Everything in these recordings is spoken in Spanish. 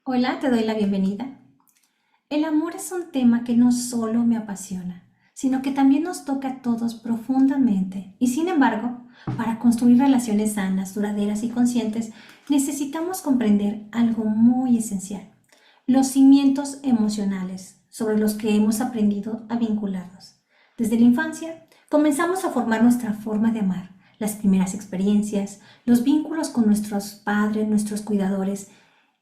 Hola, te doy la bienvenida. El amor es un tema que no solo me apasiona, sino que también nos toca a todos profundamente. Y sin embargo, para construir relaciones sanas, duraderas y conscientes, necesitamos comprender algo muy esencial: los cimientos emocionales sobre los que hemos aprendido a vincularnos. Desde la infancia, comenzamos a formar nuestra forma de amar, las primeras experiencias, los vínculos con nuestros padres, nuestros cuidadores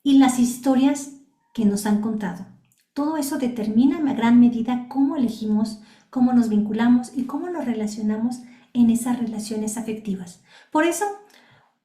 y las historias que nos han contado. Todo eso determina en gran medida cómo elegimos, cómo nos vinculamos y cómo nos relacionamos en esas relaciones afectivas. Por eso,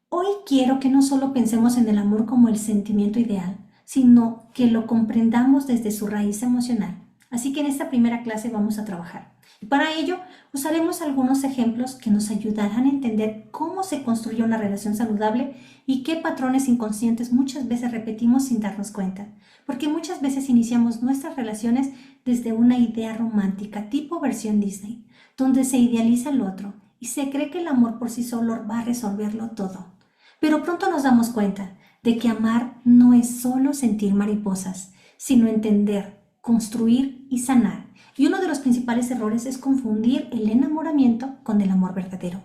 hoy quiero que no solo pensemos en el amor como el sentimiento ideal, sino que lo comprendamos desde su raíz emocional. Así que en esta primera clase vamos a trabajar. Y para ello usaremos algunos ejemplos que nos ayudarán a entender cómo se construye una relación saludable y qué patrones inconscientes muchas veces repetimos sin darnos cuenta. Porque muchas veces iniciamos nuestras relaciones desde una idea romántica tipo versión Disney, donde se idealiza el otro y se cree que el amor por sí solo va a resolverlo todo. Pero pronto nos damos cuenta de que amar no es solo sentir mariposas, sino entender, construir y sanar. Y uno de los principales errores es confundir el enamoramiento con el amor verdadero.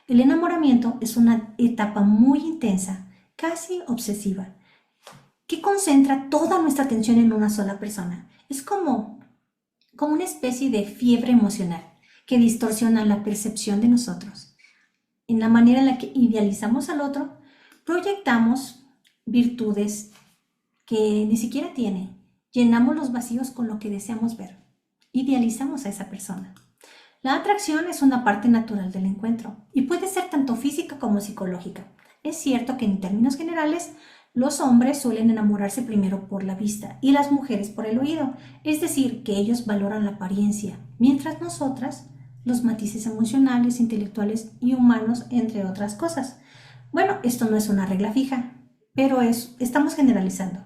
El enamoramiento es una etapa muy intensa, casi obsesiva, que concentra toda nuestra atención en una sola persona. Es como una especie de fiebre emocional que distorsiona la percepción de nosotros. En la manera en la que idealizamos al otro, proyectamos virtudes que ni siquiera tiene. Llenamos los vacíos con lo que deseamos ver. Idealizamos a esa persona. La atracción es una parte natural del encuentro y puede ser tanto física como psicológica. Es cierto que en términos generales, los hombres suelen enamorarse primero por la vista y las mujeres por el oído, es decir, que ellos valoran la apariencia, mientras nosotras los matices emocionales, intelectuales y humanos, entre otras cosas. Bueno, esto no es una regla fija, pero estamos generalizando.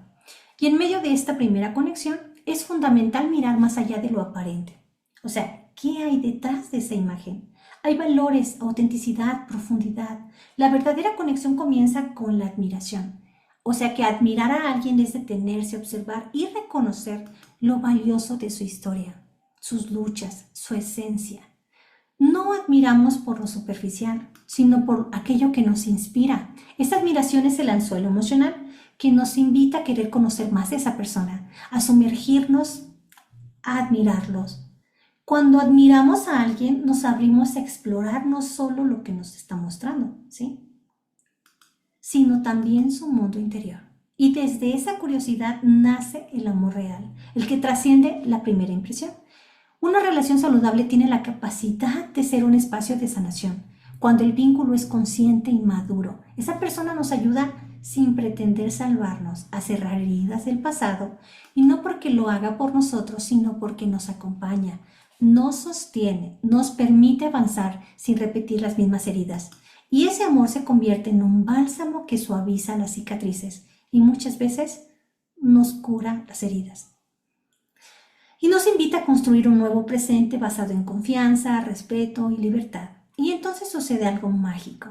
Y en medio de esta primera conexión es fundamental mirar más allá de lo aparente. O sea, ¿qué hay detrás de esa imagen? Hay valores, autenticidad, profundidad. La verdadera conexión comienza con la admiración. O sea que admirar a alguien es detenerse, observar y reconocer lo valioso de su historia, sus luchas, su esencia. No admiramos por lo superficial, sino por aquello que nos inspira. Esa admiración es el anzuelo emocional que nos invita a querer conocer más de esa persona, a sumergirnos, a admirarlos. Cuando admiramos a alguien, nos abrimos a explorar no solo lo que nos está mostrando, ¿sí?, sino también su mundo interior. Y desde esa curiosidad nace el amor real, el que trasciende la primera impresión. Una relación saludable tiene la capacidad de ser un espacio de sanación. Cuando el vínculo es consciente y maduro, esa persona nos ayuda sin pretender salvarnos, a cerrar heridas del pasado, y no porque lo haga por nosotros, sino porque nos acompaña, nos sostiene, nos permite avanzar sin repetir las mismas heridas. Y ese amor se convierte en un bálsamo que suaviza las cicatrices y muchas veces nos cura las heridas. Y nos invita a construir un nuevo presente basado en confianza, respeto y libertad. Y entonces sucede algo mágico.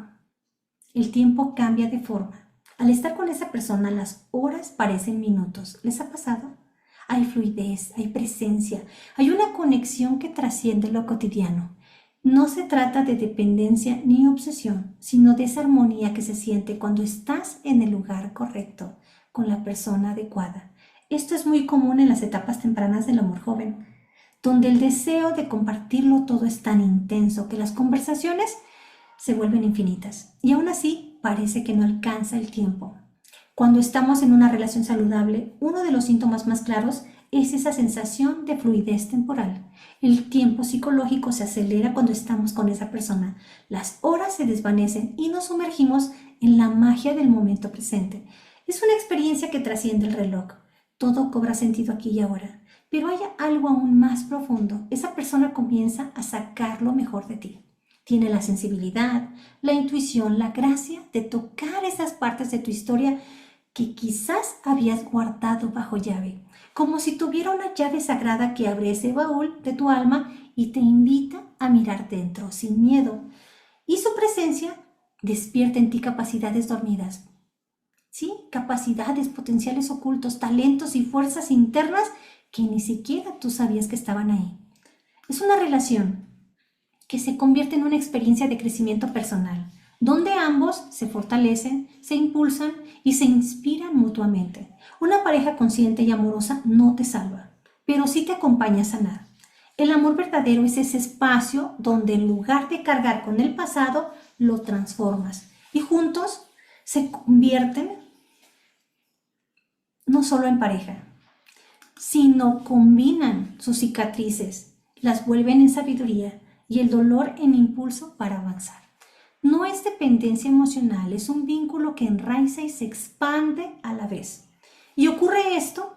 El tiempo cambia de forma. Al estar con esa persona, las horas parecen minutos. ¿Les ha pasado? Hay fluidez, hay presencia, hay una conexión que trasciende lo cotidiano. No se trata de dependencia ni obsesión, sino de esa armonía que se siente cuando estás en el lugar correcto, con la persona adecuada. Esto es muy común en las etapas tempranas del amor joven, donde el deseo de compartirlo todo es tan intenso que las conversaciones se vuelven infinitas y aún así parece que no alcanza el tiempo. Cuando estamos en una relación saludable, uno de los síntomas más claros es esa sensación de fluidez temporal. El tiempo psicológico se acelera cuando estamos con esa persona. Las horas se desvanecen y nos sumergimos en la magia del momento presente. Es una experiencia que trasciende el reloj. Todo cobra sentido aquí y ahora. Pero hay algo aún más profundo. Esa persona comienza a sacar lo mejor de ti. Tiene la sensibilidad, la intuición, la gracia de tocar esas partes de tu historia que quizás habías guardado bajo llave, como si tuviera una llave sagrada que abre ese baúl de tu alma y te invita a mirar dentro sin miedo. Y su presencia despierta en ti capacidades dormidas. ¿sí? Capacidades, potenciales ocultos, talentos y fuerzas internas que ni siquiera tú sabías que estaban ahí. Es una relación que se convierte en una experiencia de crecimiento personal, donde ambos se fortalecen, se impulsan y se inspiran mutuamente. Una pareja consciente y amorosa no te salva, pero sí te acompaña a sanar. El amor verdadero es ese espacio donde en lugar de cargar con el pasado, lo transformas y juntos se convierten no solo en pareja, sino combinan sus cicatrices, las vuelven en sabiduría y el dolor en impulso para avanzar. No es dependencia emocional, es un vínculo que enraiza y se expande a la vez. Y ocurre esto,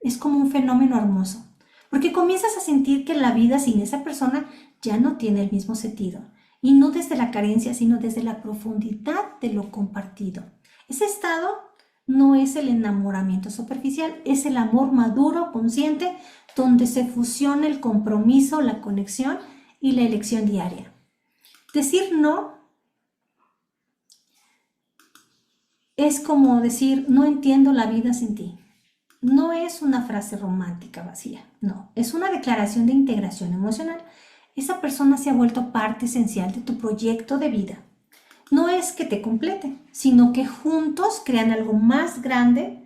es como un fenómeno hermoso, porque comienzas a sentir que la vida sin esa persona ya no tiene el mismo sentido, y no desde la carencia, sino desde la profundidad de lo compartido. Ese estado no es el enamoramiento superficial, es el amor maduro, consciente, donde se fusiona el compromiso, la conexión y la elección diaria. Decir no es como decir, no entiendo la vida sin ti. No es una frase romántica vacía, no, es una declaración de integración emocional. Esa persona se ha vuelto parte esencial de tu proyecto de vida. No es que te complete, sino que juntos crean algo más grande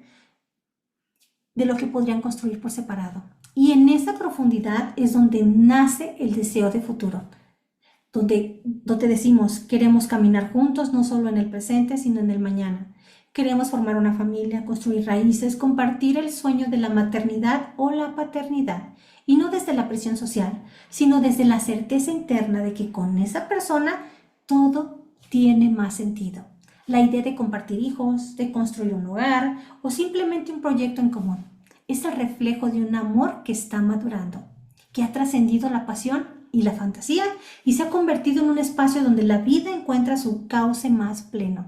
de lo que podrían construir por separado. Y en esa profundidad es donde nace el deseo de futuro, donde decimos, queremos caminar juntos, no solo en el presente, sino en el mañana. Queremos formar una familia, construir raíces, compartir el sueño de la maternidad o la paternidad. Y no desde la presión social, sino desde la certeza interna de que con esa persona todo tiene más sentido. La idea de compartir hijos, de construir un hogar o simplemente un proyecto en común es el reflejo de un amor que está madurando, que ha trascendido la pasión y la fantasía y se ha convertido en un espacio donde la vida encuentra su cauce más pleno.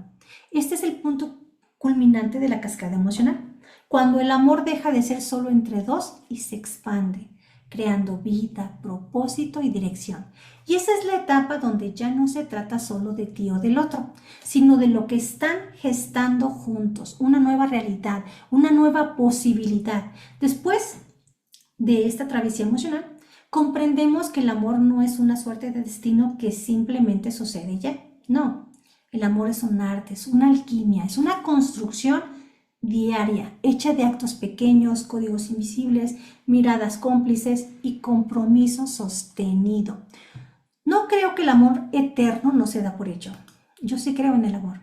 Este es el punto culminante de la cascada emocional, cuando el amor deja de ser solo entre dos y se expande, creando vida, propósito y dirección. Y esa es la etapa donde ya no se trata solo de ti o del otro, sino de lo que están gestando juntos, una nueva realidad, una nueva posibilidad. Después de esta travesía emocional, comprendemos que el amor no es una suerte de destino que simplemente sucede ya. No, el amor es un arte, es una alquimia, es una construcción diaria, hecha de actos pequeños, códigos invisibles, miradas cómplices y compromiso sostenido. No creo que el amor eterno no se da por hecho. Yo sí creo en el amor.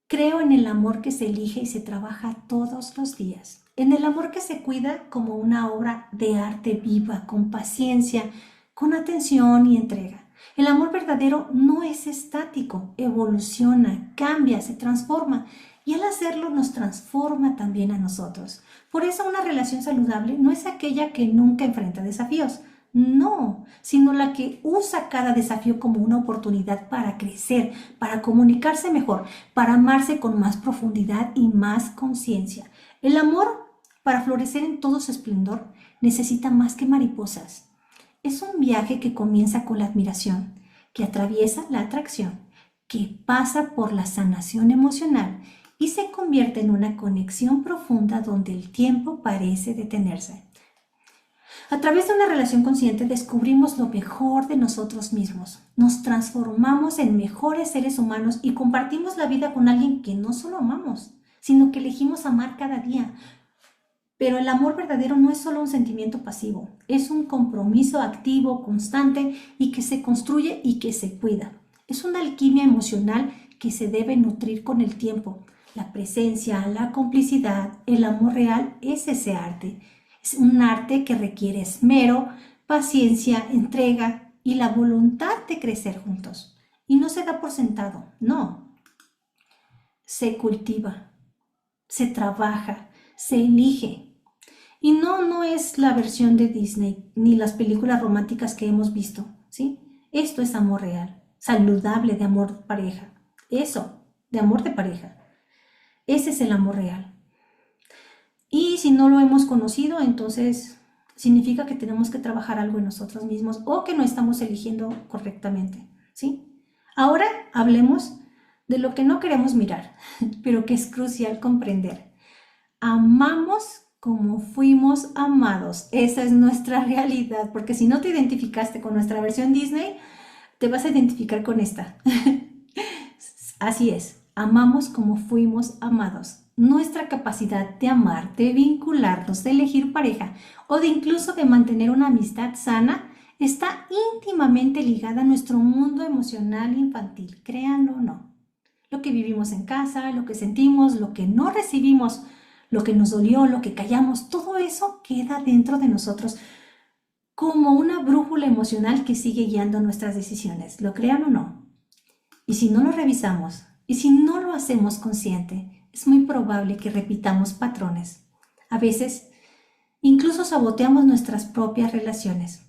Creo en el amor que se elige y se trabaja todos los días. En el amor que se cuida como una obra de arte viva, con paciencia, con atención y entrega. El amor verdadero no es estático, evoluciona, cambia, se transforma y al hacerlo nos transforma también a nosotros. Por eso una relación saludable no es aquella que nunca enfrenta desafíos, no, sino la que usa cada desafío como una oportunidad para crecer, para comunicarse mejor, para amarse con más profundidad y más conciencia. El amor, para florecer en todo su esplendor, necesita más que mariposas. Es un viaje que comienza con la admiración, que atraviesa la atracción, que pasa por la sanación emocional y se convierte en una conexión profunda donde el tiempo parece detenerse. A través de una relación consciente descubrimos lo mejor de nosotros mismos, nos transformamos en mejores seres humanos y compartimos la vida con alguien que no solo amamos, sino que elegimos amar cada día. Pero el amor verdadero no es solo un sentimiento pasivo, es un compromiso activo, constante y que se construye y que se cuida. Es una alquimia emocional que se debe nutrir con el tiempo. La presencia, la complicidad, el amor real es ese arte. Es un arte que requiere esmero, paciencia, entrega y la voluntad de crecer juntos. Y no se da por sentado, no. Se cultiva, se trabaja, se elige. Y no es la versión de Disney ni las películas románticas que hemos visto, ¿sí? Esto es amor real, saludable de amor de pareja. Eso, de amor de pareja. Ese es el amor real. Y si no lo hemos conocido, entonces significa que tenemos que trabajar algo en nosotros mismos o que no estamos eligiendo correctamente, ¿sí? Ahora hablemos de lo que no queremos mirar, pero que es crucial comprender. Amamos como fuimos amados. Esa es nuestra realidad, porque si no te identificaste con nuestra versión Disney, te vas a identificar con esta. Así es, amamos como fuimos amados. Nuestra capacidad de amar, de vincularnos, de elegir pareja o de incluso de mantener una amistad sana está íntimamente ligada a nuestro mundo emocional infantil, créanlo o no. Lo que vivimos en casa, lo que sentimos, lo que no recibimos, lo que nos dolió, lo que callamos, todo eso queda dentro de nosotros como una brújula emocional que sigue guiando nuestras decisiones, lo crean o no. Y si no lo revisamos, y si no lo hacemos consciente, es muy probable que repitamos patrones. A veces, incluso saboteamos nuestras propias relaciones.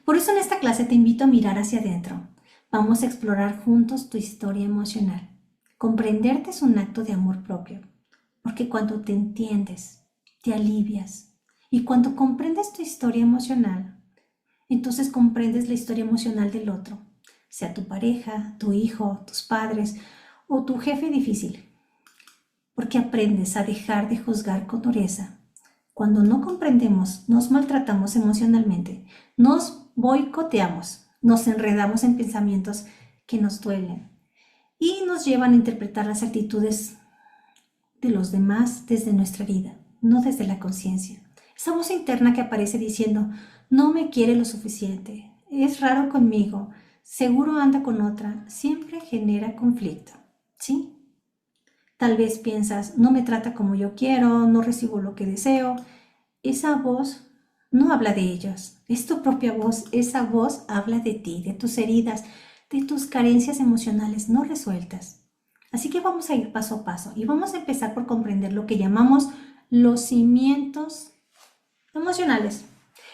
Por eso en esta clase te invito a mirar hacia adentro. Vamos a explorar juntos tu historia emocional. Comprenderte es un acto de amor propio, porque cuando te entiendes, te alivias. Y cuando comprendes tu historia emocional, entonces comprendes la historia emocional del otro, sea tu pareja, tu hijo, tus padres o tu jefe difícil, porque aprendes a dejar de juzgar con dureza. Cuando no comprendemos, nos maltratamos emocionalmente, nos boicoteamos, nos enredamos en pensamientos que nos duelen y nos llevan a interpretar las actitudes de los demás desde nuestra herida, no desde la conciencia. Esa voz interna que aparece diciendo, no me quiere lo suficiente, es raro conmigo, seguro anda con otra, siempre genera conflicto, ¿sí? Tal vez piensas, no me trata como yo quiero, no recibo lo que deseo. Esa voz no habla de ellos, es tu propia voz. Esa voz habla de ti, de tus heridas, de tus carencias emocionales no resueltas. Así que vamos a ir paso a paso y vamos a empezar por comprender lo que llamamos los cimientos emocionales.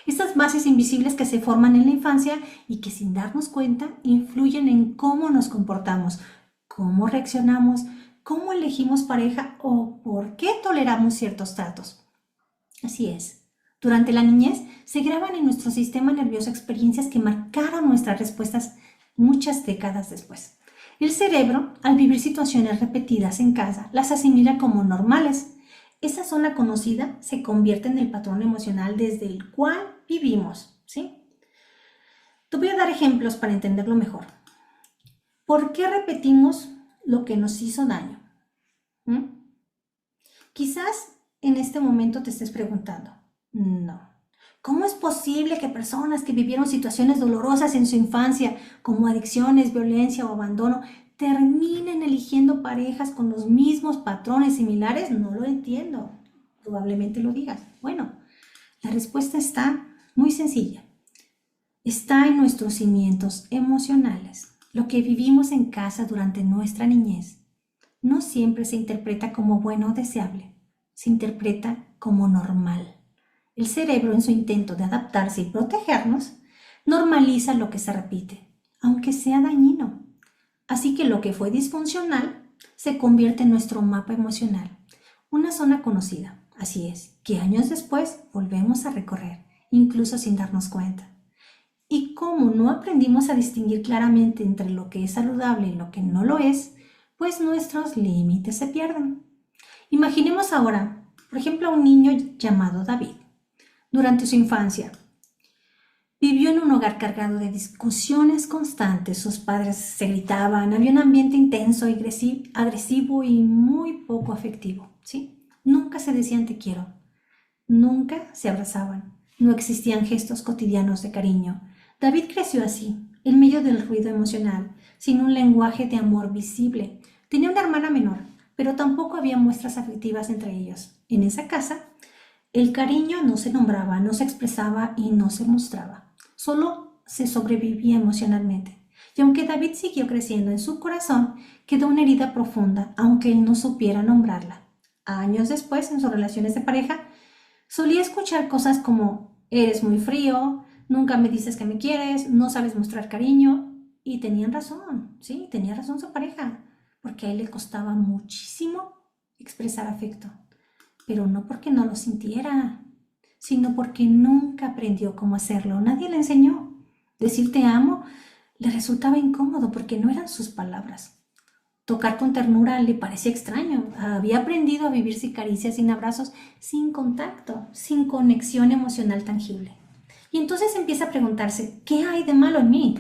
Estas bases invisibles que se forman en la infancia y que sin darnos cuenta influyen en cómo nos comportamos, cómo reaccionamos, cómo elegimos pareja o por qué toleramos ciertos tratos. Así es. Durante la niñez se graban en nuestro sistema nervioso experiencias que marcaron nuestras respuestas muchas décadas después. El cerebro, al vivir situaciones repetidas en casa, las asimila como normales. Esa zona conocida se convierte en el patrón emocional desde el cual vivimos, ¿sí? Te voy a dar ejemplos para entenderlo mejor. ¿Por qué repetimos lo que nos hizo daño? Quizás en este momento te estés preguntando, no, ¿cómo es posible que personas que vivieron situaciones dolorosas en su infancia, como adicciones, violencia o abandono, terminen eligiendo parejas con los mismos patrones similares? No lo entiendo. Probablemente lo digas. Bueno, la respuesta está muy sencilla. Está en nuestros cimientos emocionales. Lo que vivimos en casa durante nuestra niñez no siempre se interpreta como bueno o deseable, se interpreta como normal. El cerebro, en su intento de adaptarse y protegernos, normaliza lo que se repite, aunque sea dañino. Así que lo que fue disfuncional se convierte en nuestro mapa emocional, una zona conocida. Así es, que años después volvemos a recorrer, incluso sin darnos cuenta. Y como no aprendimos a distinguir claramente entre lo que es saludable y lo que no lo es, pues nuestros límites se pierden. Imaginemos ahora, por ejemplo, a un niño llamado David. Durante su infancia, vivió en un hogar cargado de discusiones constantes. Sus padres se gritaban, había un ambiente intenso, agresivo y muy poco afectivo, ¿sí? Nunca se decían te quiero, nunca se abrazaban, no existían gestos cotidianos de cariño. David creció así, en medio del ruido emocional, sin un lenguaje de amor visible. Tenía una hermana menor, pero tampoco había muestras afectivas entre ellos. En esa casa, el cariño no se nombraba, no se expresaba y no se mostraba. Solo se sobrevivía emocionalmente. Y aunque David siguió creciendo en su corazón, quedó una herida profunda, aunque él no supiera nombrarla. Años después, en sus relaciones de pareja, solía escuchar cosas como, eres muy frío, nunca me dices que me quieres, no sabes mostrar cariño. Y tenían razón, sí, tenía razón su pareja, porque a él le costaba muchísimo expresar afecto. Pero no porque no lo sintiera, sino porque nunca aprendió cómo hacerlo. Nadie le enseñó. Decir te amo le resultaba incómodo porque no eran sus palabras. Tocar con ternura le parecía extraño. Había aprendido a vivir sin caricias, sin abrazos, sin contacto, sin conexión emocional tangible. Y entonces empieza a preguntarse, ¿qué hay de malo en mí?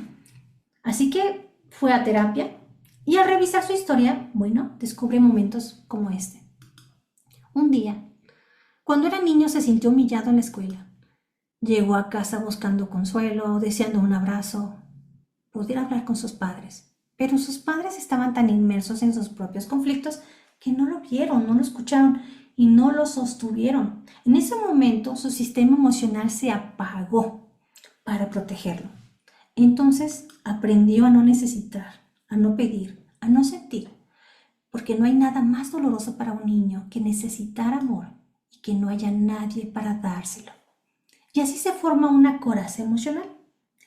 Así que fue a terapia y al revisar su historia, bueno, descubre momentos como este. Un día, cuando era niño, se sintió humillado en la escuela. Llegó a casa buscando consuelo, deseando un abrazo, poder hablar con sus padres. Pero sus padres estaban tan inmersos en sus propios conflictos que no lo vieron, no lo escucharon y no lo sostuvieron. En ese momento su sistema emocional se apagó para protegerlo. Entonces aprendió a no necesitar, a no pedir, a no sentir, porque no hay nada más doloroso para un niño que necesitar amor y que no haya nadie para dárselo. Y así se forma una coraza emocional.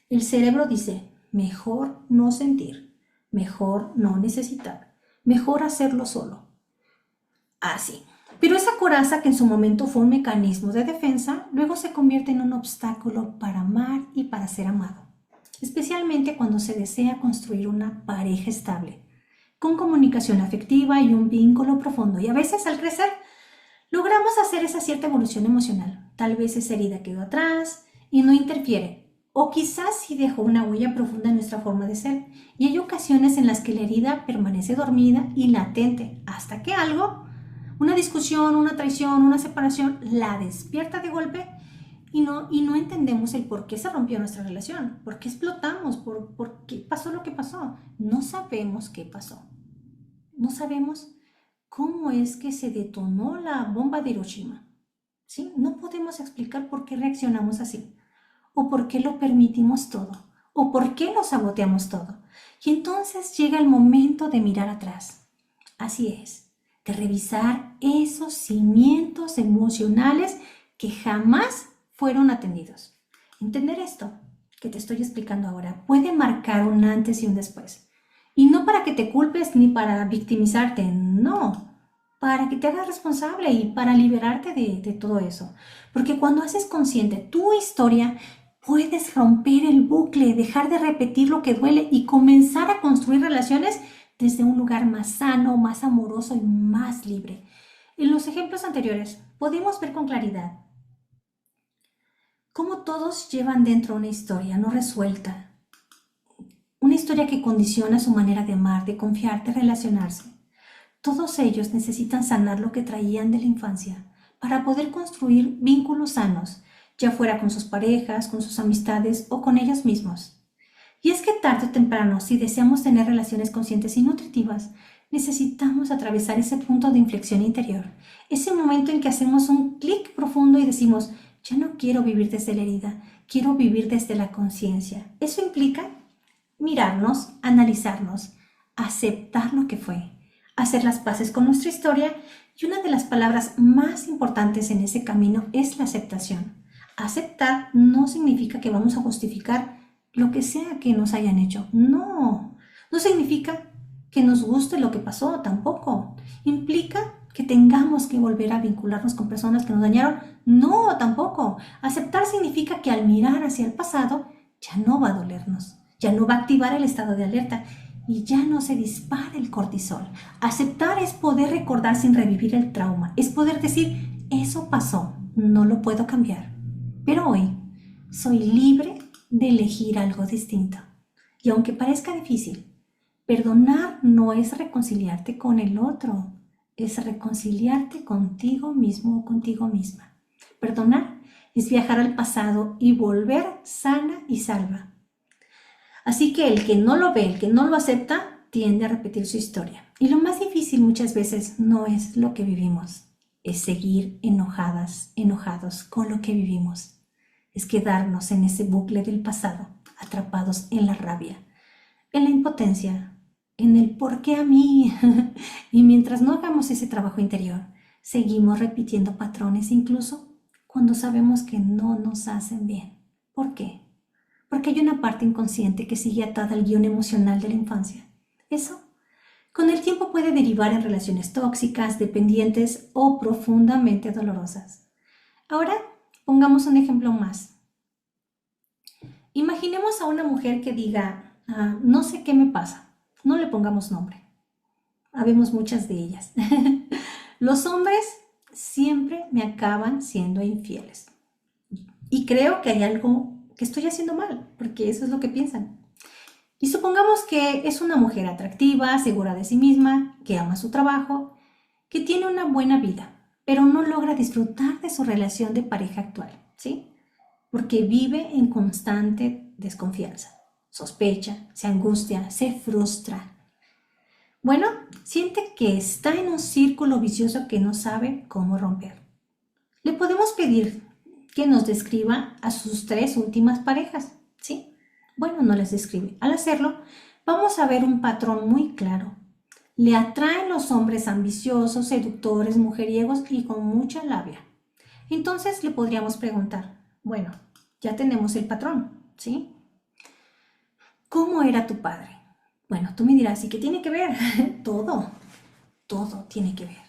El cerebro dice, mejor no sentir, mejor no necesitar, mejor hacerlo solo. Así. Pero esa coraza que en su momento fue un mecanismo de defensa, luego se convierte en un obstáculo para amar y para ser amado. Especialmente cuando se desea construir una pareja estable, con comunicación afectiva y un vínculo profundo. Y a veces al crecer logramos hacer esa cierta evolución emocional. Tal vez esa herida quedó atrás y no interfiere. O quizás sí dejó una huella profunda en nuestra forma de ser. Y hay ocasiones en las que la herida permanece dormida y latente hasta que algo, una discusión, una traición, una separación, la despierta de golpe y no entendemos el por qué se rompió nuestra relación, por qué explotamos, por qué pasó lo que pasó. No sabemos qué pasó. No sabemos cómo es que se detonó la bomba de Hiroshima. ¿Sí? No podemos explicar por qué reaccionamos así, o por qué lo permitimos todo, o por qué lo saboteamos todo. Y entonces llega el momento de mirar atrás. Así es, de revisar esos cimientos emocionales que jamás fueron atendidos. Entender esto que te estoy explicando ahora puede marcar un antes y un después. Y no para que te culpes ni para victimizarte, no, para que te hagas responsable y para liberarte de todo eso. Porque cuando haces consciente tu historia, puedes romper el bucle, dejar de repetir lo que duele y comenzar a construir relaciones desde un lugar más sano, más amoroso y más libre. En los ejemplos anteriores podemos ver con claridad cómo todos llevan dentro una historia no resuelta, una historia que condiciona su manera de amar, de confiar, de relacionarse. Todos ellos necesitan sanar lo que traían de la infancia para poder construir vínculos sanos, ya fuera con sus parejas, con sus amistades o con ellos mismos. Y es que tarde o temprano, si deseamos tener relaciones conscientes y nutritivas, necesitamos atravesar ese punto de inflexión interior, ese momento en que hacemos un clic profundo y decimos, ya no quiero vivir desde la herida, quiero vivir desde la conciencia. Eso implica mirarnos, analizarnos, aceptar lo que fue, hacer las paces con nuestra historia y una de las palabras más importantes en ese camino es la aceptación. Aceptar no significa que vamos a justificar lo que sea que nos hayan hecho. No, no significa que nos guste lo que pasó tampoco. Implica que tengamos que volver a vincularnos con personas que nos dañaron. No, tampoco. Aceptar significa que al mirar hacia el pasado ya no va a dolernos, ya no va a activar el estado de alerta y ya no se dispara el cortisol. Aceptar es poder recordar sin revivir el trauma, es poder decir, eso pasó, no lo puedo cambiar, pero hoy soy libre de elegir algo distinto. Y aunque parezca difícil, perdonar no es reconciliarte con el otro, es reconciliarte contigo mismo o contigo misma. Perdonar es viajar al pasado y volver sana y salva. Así que el que no lo ve, el que no lo acepta, tiende a repetir su historia. Y lo más difícil muchas veces no es lo que vivimos, es seguir enojadas, enojados con lo que vivimos. Es quedarnos en ese bucle del pasado, atrapados en la rabia, en la impotencia, en el ¿por qué a mí? Y mientras no hagamos ese trabajo interior, seguimos repitiendo patrones incluso cuando sabemos que no nos hacen bien. ¿Por qué? Porque hay una parte inconsciente que sigue atada al guión emocional de la infancia. Eso, con el tiempo puede derivar en relaciones tóxicas, dependientes o profundamente dolorosas. Ahora, pongamos un ejemplo más. Imaginemos a una mujer que diga, no sé qué me pasa, no le pongamos nombre. Habemos muchas de ellas. Los hombres siempre me acaban siendo infieles. Y creo que hay algo que estoy haciendo mal, porque eso es lo que piensan. Y supongamos que es una mujer atractiva, segura de sí misma, que ama su trabajo, que tiene una buena vida, pero no logra disfrutar de su relación de pareja actual, ¿sí? Porque vive en constante desconfianza, sospecha, se angustia, se frustra. Bueno, siente que está en un círculo vicioso que no sabe cómo romper. Le podemos pedir que nos describa a sus 3 últimas parejas, ¿sí? Bueno, no les describe. Al hacerlo, vamos a ver un patrón muy claro. Le atraen los hombres ambiciosos, seductores, mujeriegos y con mucha labia. Entonces le podríamos preguntar, bueno, ya tenemos el patrón, ¿sí? ¿Cómo era tu padre? Bueno, tú me dirás, ¿y qué tiene que ver? Todo, todo tiene que ver.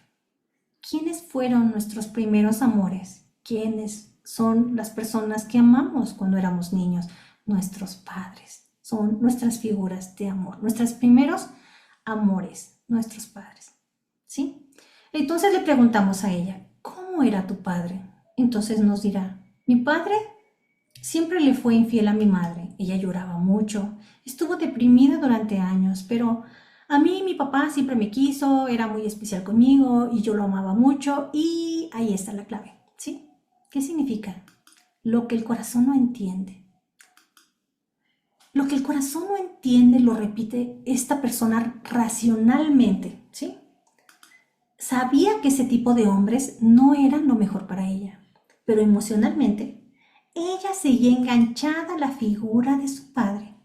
¿Quiénes fueron nuestros primeros amores? ¿Quiénes son las personas que amamos cuando éramos niños? Nuestros padres. Son nuestras figuras de amor, nuestros primeros amores, nuestros padres. ¿Sí? Entonces le preguntamos a ella, ¿cómo era tu padre? Entonces nos dirá, mi padre siempre le fue infiel a mi madre. Ella lloraba mucho, estuvo deprimida durante años, pero a mí mi papá siempre me quiso, era muy especial conmigo y yo lo amaba mucho y ahí está la clave, ¿sí? ¿Qué significa? Lo que el corazón no entiende. Lo que el corazón no entiende lo repite esta persona racionalmente, ¿sí? Sabía que ese tipo de hombres no eran lo mejor para ella, pero emocionalmente ella seguía enganchada a la figura de su padre.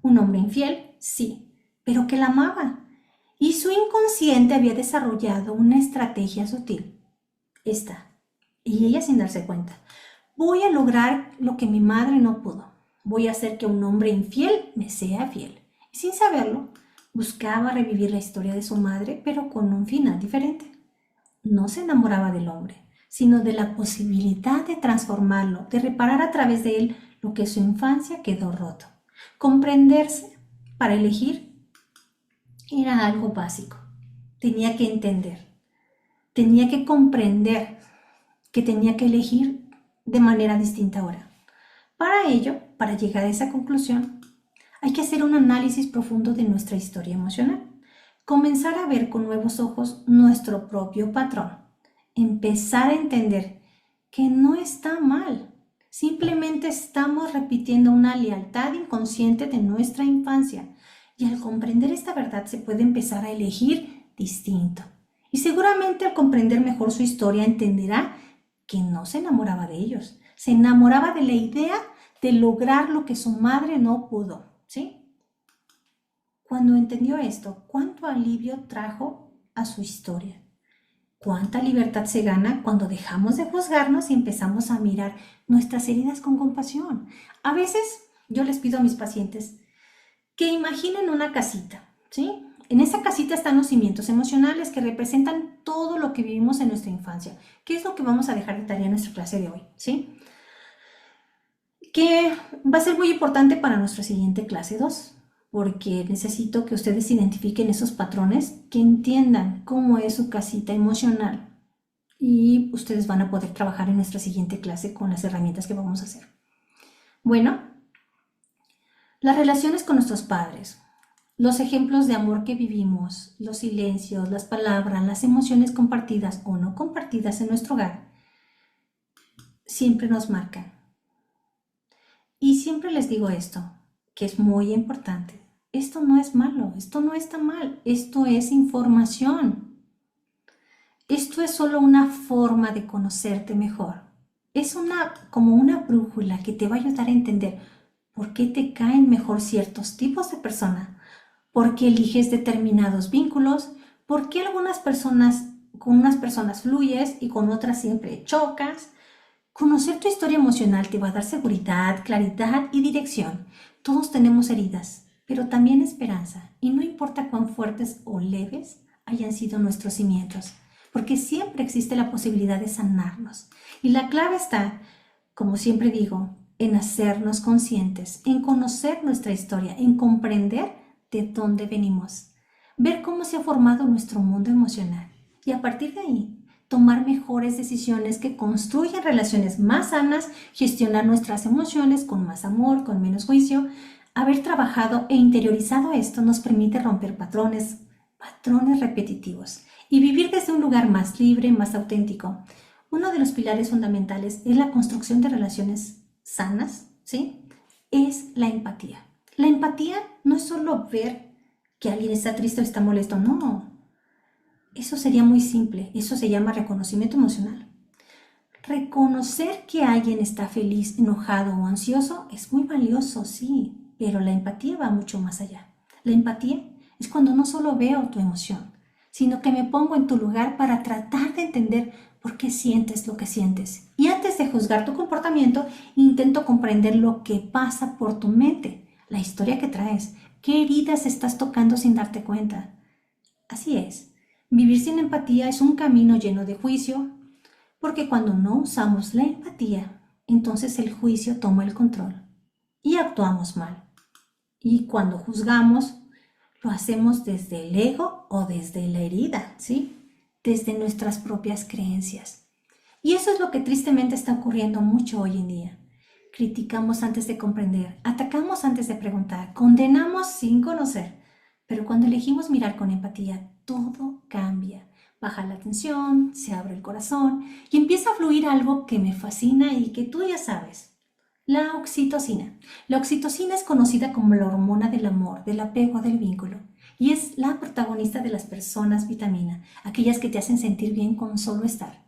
Un hombre infiel, sí, pero que la amaba. Y su inconsciente había desarrollado una estrategia sutil. Esta, y ella sin darse cuenta. Voy a lograr lo que mi madre no pudo. Voy a hacer que un hombre infiel me sea fiel. Y sin saberlo, buscaba revivir la historia de su madre, pero con un final diferente. No se enamoraba del hombre, sino de la posibilidad de transformarlo, de reparar a través de él lo que en su infancia quedó roto. Comprenderse para elegir era algo básico. Tenía que entender, tenía que comprender que tenía que elegir de manera distinta ahora. Para ello, para llegar a esa conclusión, hay que hacer un análisis profundo de nuestra historia emocional. Comenzar a ver con nuevos ojos nuestro propio patrón. Empezar a entender que no está mal. Simplemente estamos repitiendo una lealtad inconsciente de nuestra infancia. Y al comprender esta verdad se puede empezar a elegir distinto. Y seguramente al comprender mejor su historia entenderá que no se enamoraba de ellos. Se enamoraba de la idea de lograr lo que su madre no pudo, ¿sí? Cuando entendió esto, cuánto alivio trajo a su historia. Cuánta libertad se gana cuando dejamos de juzgarnos y empezamos a mirar nuestras heridas con compasión. A veces yo les pido a mis pacientes que imaginen una casita, ¿sí? En esa casita están los cimientos emocionales que representan todo lo que vivimos en nuestra infancia. ¿Qué es lo que vamos a dejar de tarea en nuestra clase de hoy? ¿Sí? Que va a ser muy importante para nuestra siguiente clase 2, porque necesito que ustedes identifiquen esos patrones, que entiendan cómo es su casita emocional y ustedes van a poder trabajar en nuestra siguiente clase con las herramientas que vamos a hacer. Bueno, las relaciones con nuestros padres, los ejemplos de amor que vivimos, los silencios, las palabras, las emociones compartidas o no compartidas en nuestro hogar, siempre nos marcan. Y siempre les digo esto, que es muy importante. Esto no es malo, esto no está mal, esto es información. Esto es solo una forma de conocerte mejor. Es como una brújula que te va a ayudar a entender por qué te caen mejor ciertos tipos de personas, por qué eliges determinados vínculos, por qué con unas personas fluyes y con otras siempre chocas. Conocer tu historia emocional te va a dar seguridad, claridad y dirección. Todos tenemos heridas, pero también esperanza, y no importa cuán fuertes o leves hayan sido nuestros cimientos, porque siempre existe la posibilidad de sanarnos. Y la clave está, como siempre digo, en hacernos conscientes, en conocer nuestra historia, en comprender de dónde venimos, ver cómo se ha formado nuestro mundo emocional y a partir de ahí tomar mejores decisiones que construyan relaciones más sanas, gestionar nuestras emociones con más amor, con menos juicio. Haber trabajado e interiorizado esto nos permite romper patrones repetitivos y vivir desde un lugar más libre, más auténtico. Uno de los pilares fundamentales es la construcción de relaciones sanas, ¿sí? Es la empatía. La empatía no es solo ver que alguien está triste o está molesto, no. Eso sería muy simple, eso se llama reconocimiento emocional. Reconocer que alguien está feliz, enojado o ansioso es muy valioso, sí, pero la empatía va mucho más allá. La empatía es cuando no solo veo tu emoción, sino que me pongo en tu lugar para tratar de entender por qué sientes lo que sientes. Y antes de juzgar tu comportamiento, intento comprender lo que pasa por tu mente, la historia que traes, qué heridas estás tocando sin darte cuenta. Así es, vivir sin empatía es un camino lleno de juicio, porque cuando no usamos la empatía, entonces el juicio toma el control y actuamos mal. Y cuando juzgamos, lo hacemos desde el ego o desde la herida, ¿sí? Desde nuestras propias creencias. Y eso es lo que tristemente está ocurriendo mucho hoy en día. Criticamos antes de comprender, atacamos antes de preguntar, condenamos sin conocer. Pero cuando elegimos mirar con empatía, todo cambia. Baja la tensión, se abre el corazón y empieza a fluir algo que me fascina y que tú ya sabes. La oxitocina. La oxitocina es conocida como la hormona del amor, del apego, del vínculo. Y es la protagonista de las personas vitamina, aquellas que te hacen sentir bien con solo estar.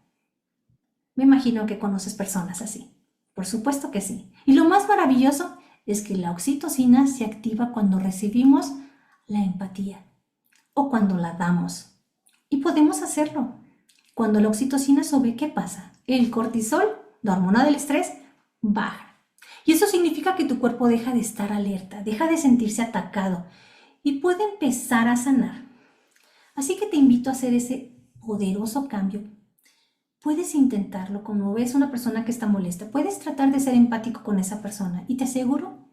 Me imagino que conoces personas así. Por supuesto que sí. Y lo más maravilloso es que la oxitocina se activa cuando recibimos la empatía o cuando la damos. Y podemos hacerlo. Cuando la oxitocina sube, ¿qué pasa? El cortisol, la hormona del estrés, baja. Y eso significa que tu cuerpo deja de estar alerta, deja de sentirse atacado y puede empezar a sanar. Así que te invito a hacer ese poderoso cambio. Puedes intentarlo cuando ves a una persona que está molesta. Puedes tratar de ser empático con esa persona y te aseguro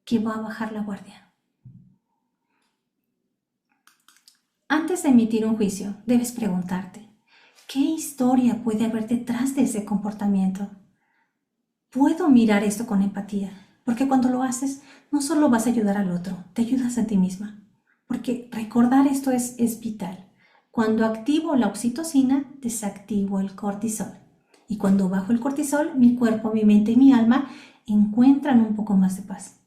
que va a bajar la guardia. Antes de emitir un juicio, debes preguntarte, ¿qué historia puede haber detrás de ese comportamiento? Puedo mirar esto con empatía, porque cuando lo haces, no solo vas a ayudar al otro, te ayudas a ti misma. Porque recordar esto es vital. Cuando activo la oxitocina, desactivo el cortisol. Y cuando bajo el cortisol, mi cuerpo, mi mente y mi alma encuentran un poco más de paz.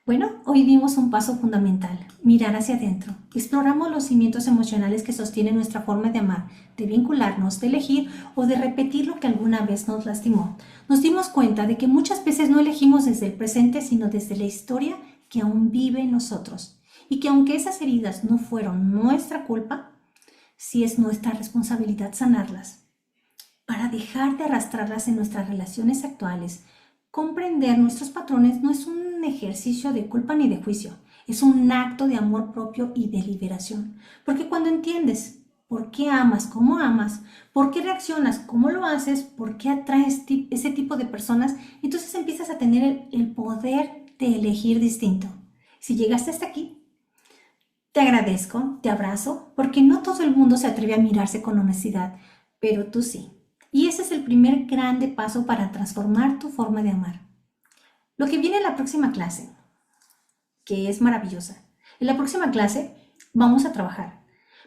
Bueno, hoy dimos un paso fundamental, mirar hacia adentro. Exploramos los cimientos emocionales que sostienen nuestra forma de amar, de vincularnos, de elegir o de repetir lo que alguna vez nos lastimó. Nos dimos cuenta de que muchas veces no elegimos desde el presente, sino desde la historia que aún vive en nosotros. Y que aunque esas heridas no fueron nuestra culpa, sí es nuestra responsabilidad sanarlas. Para dejar de arrastrarlas en nuestras relaciones actuales, comprender nuestros patrones no es un ejercicio de culpa ni de juicio, es un acto de amor propio y de liberación. Porque cuando entiendes por qué amas como amas, por qué reaccionas como lo haces, por qué atraes ese tipo de personas, entonces empiezas a tener el poder de elegir distinto. Si llegaste hasta aquí, te agradezco, te abrazo, porque no todo el mundo se atreve a mirarse con honestidad, pero tú sí. Y ese es el primer grande paso para transformar tu forma de amar. Lo que viene en la próxima clase, que es maravillosa. En la próxima clase vamos a trabajar,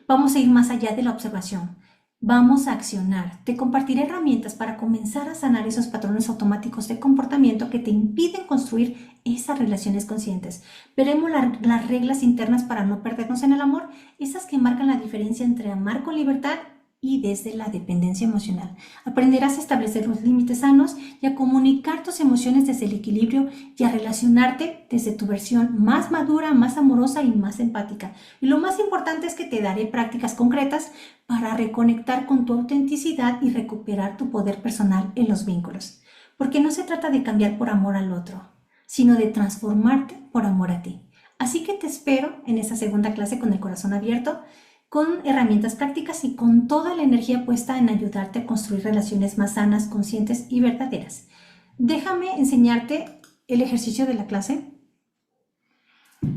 vamos a ir más allá de la observación, vamos a accionar. Te compartiré herramientas para comenzar a sanar esos patrones automáticos de comportamiento que te impiden construir esas relaciones conscientes. Veremos las reglas internas para no perdernos en el amor, esas que marcan la diferencia entre amar con libertad y desde la dependencia emocional. Aprenderás a establecer los límites sanos y a comunicar tus emociones desde el equilibrio y a relacionarte desde tu versión más madura, más amorosa y más empática. Y lo más importante es que te daré prácticas concretas para reconectar con tu autenticidad y recuperar tu poder personal en los vínculos. Porque no se trata de cambiar por amor al otro, sino de transformarte por amor a ti. Así que te espero en esa segunda clase con el corazón abierto, con herramientas prácticas y con toda la energía puesta en ayudarte a construir relaciones más sanas, conscientes y verdaderas. Déjame enseñarte el ejercicio de la clase,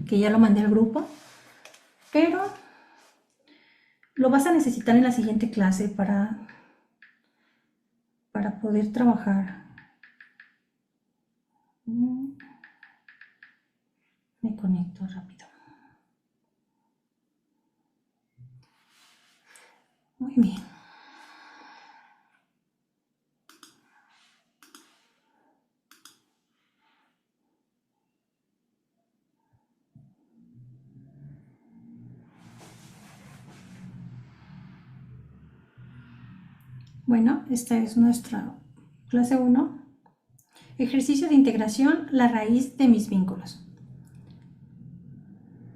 que ya lo mandé al grupo. pero lo vas a necesitar en la siguiente clase para poder trabajar. Me conecto rápido. Muy bien. Bueno, esta es nuestra clase 1. Ejercicio de integración, la raíz de mis vínculos.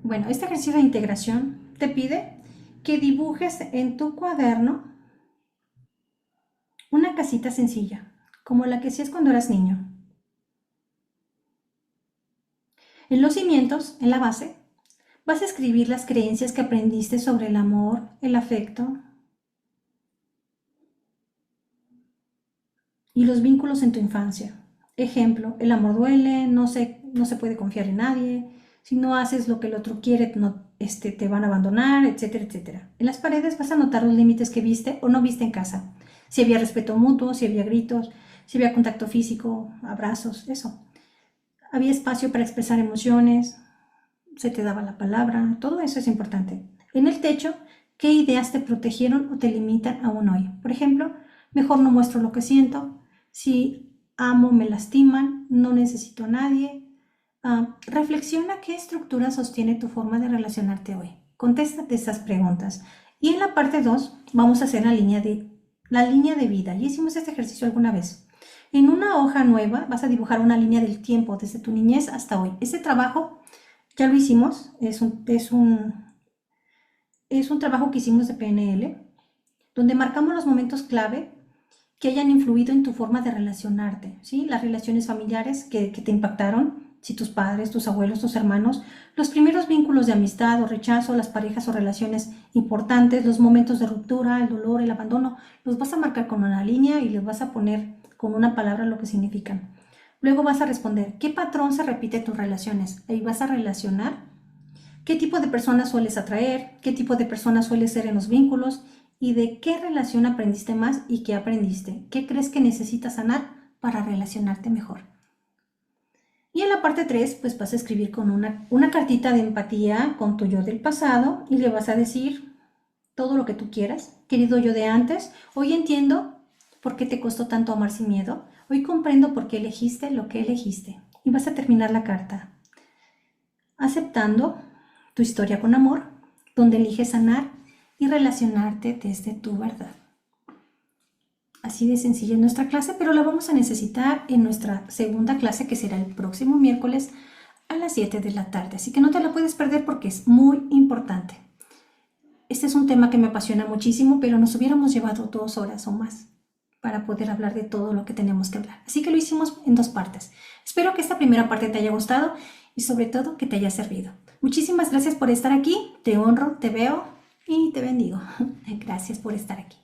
Bueno, este ejercicio de integración te pide que dibujes en tu cuaderno una casita sencilla, como la que hacías cuando eras niño. En los cimientos, en la base, vas a escribir las creencias que aprendiste sobre el amor, el afecto y los vínculos en tu infancia. Ejemplo, el amor duele, no se puede confiar en nadie, si no haces lo que el otro quiere, te van a abandonar, etcétera, etcétera. En las paredes vas a anotar los límites que viste o no viste en casa. Si había respeto mutuo, si había gritos, si había contacto físico, abrazos, eso. Había espacio para expresar emociones, se te daba la palabra, todo eso es importante. En el techo, ¿qué ideas te protegieron o te limitan aún hoy? Por ejemplo, mejor no muestro lo que siento, si amo me lastiman, no necesito a nadie. Reflexiona qué estructura sostiene tu forma de relacionarte hoy. Contéstate esas preguntas. Y en la parte 2 vamos a hacer la línea de vida. Ya hicimos este ejercicio alguna vez. En una hoja nueva vas a dibujar una línea del tiempo desde tu niñez hasta hoy. Este trabajo ya lo hicimos, es un trabajo que hicimos de PNL, donde marcamos los momentos clave que hayan influido en tu forma de relacionarte, ¿sí? Las relaciones familiares que te impactaron, si tus padres, tus abuelos, tus hermanos, los primeros vínculos de amistad o rechazo, las parejas o relaciones importantes, los momentos de ruptura, el dolor, el abandono, los vas a marcar con una línea y les vas a poner con una palabra lo que significan. Luego vas a responder, ¿qué patrón se repite en tus relaciones? Ahí vas a relacionar qué tipo de personas sueles atraer, qué tipo de personas sueles ser en los vínculos y de qué relación aprendiste más y qué aprendiste. ¿Qué crees que necesitas sanar para relacionarte mejor? Y en la parte 3, pues vas a escribir con una cartita de empatía con tu yo del pasado y le vas a decir todo lo que tú quieras. Querido yo de antes, hoy entiendo por qué te costó tanto amar sin miedo. Hoy comprendo por qué elegiste lo que elegiste. Y vas a terminar la carta aceptando tu historia con amor, donde eliges sanar y relacionarte desde tu verdad. Así de sencilla es nuestra clase, pero la vamos a necesitar en nuestra segunda clase, que será el próximo miércoles a las 7 de la tarde. Así que no te la puedes perder porque es muy importante. Este es un tema que me apasiona muchísimo, pero nos hubiéramos llevado 2 horas o más para poder hablar de todo lo que tenemos que hablar. Así que lo hicimos en 2 partes. Espero que esta primera parte te haya gustado y sobre todo que te haya servido. Muchísimas gracias por estar aquí. Te honro, te veo y te bendigo. Gracias por estar aquí.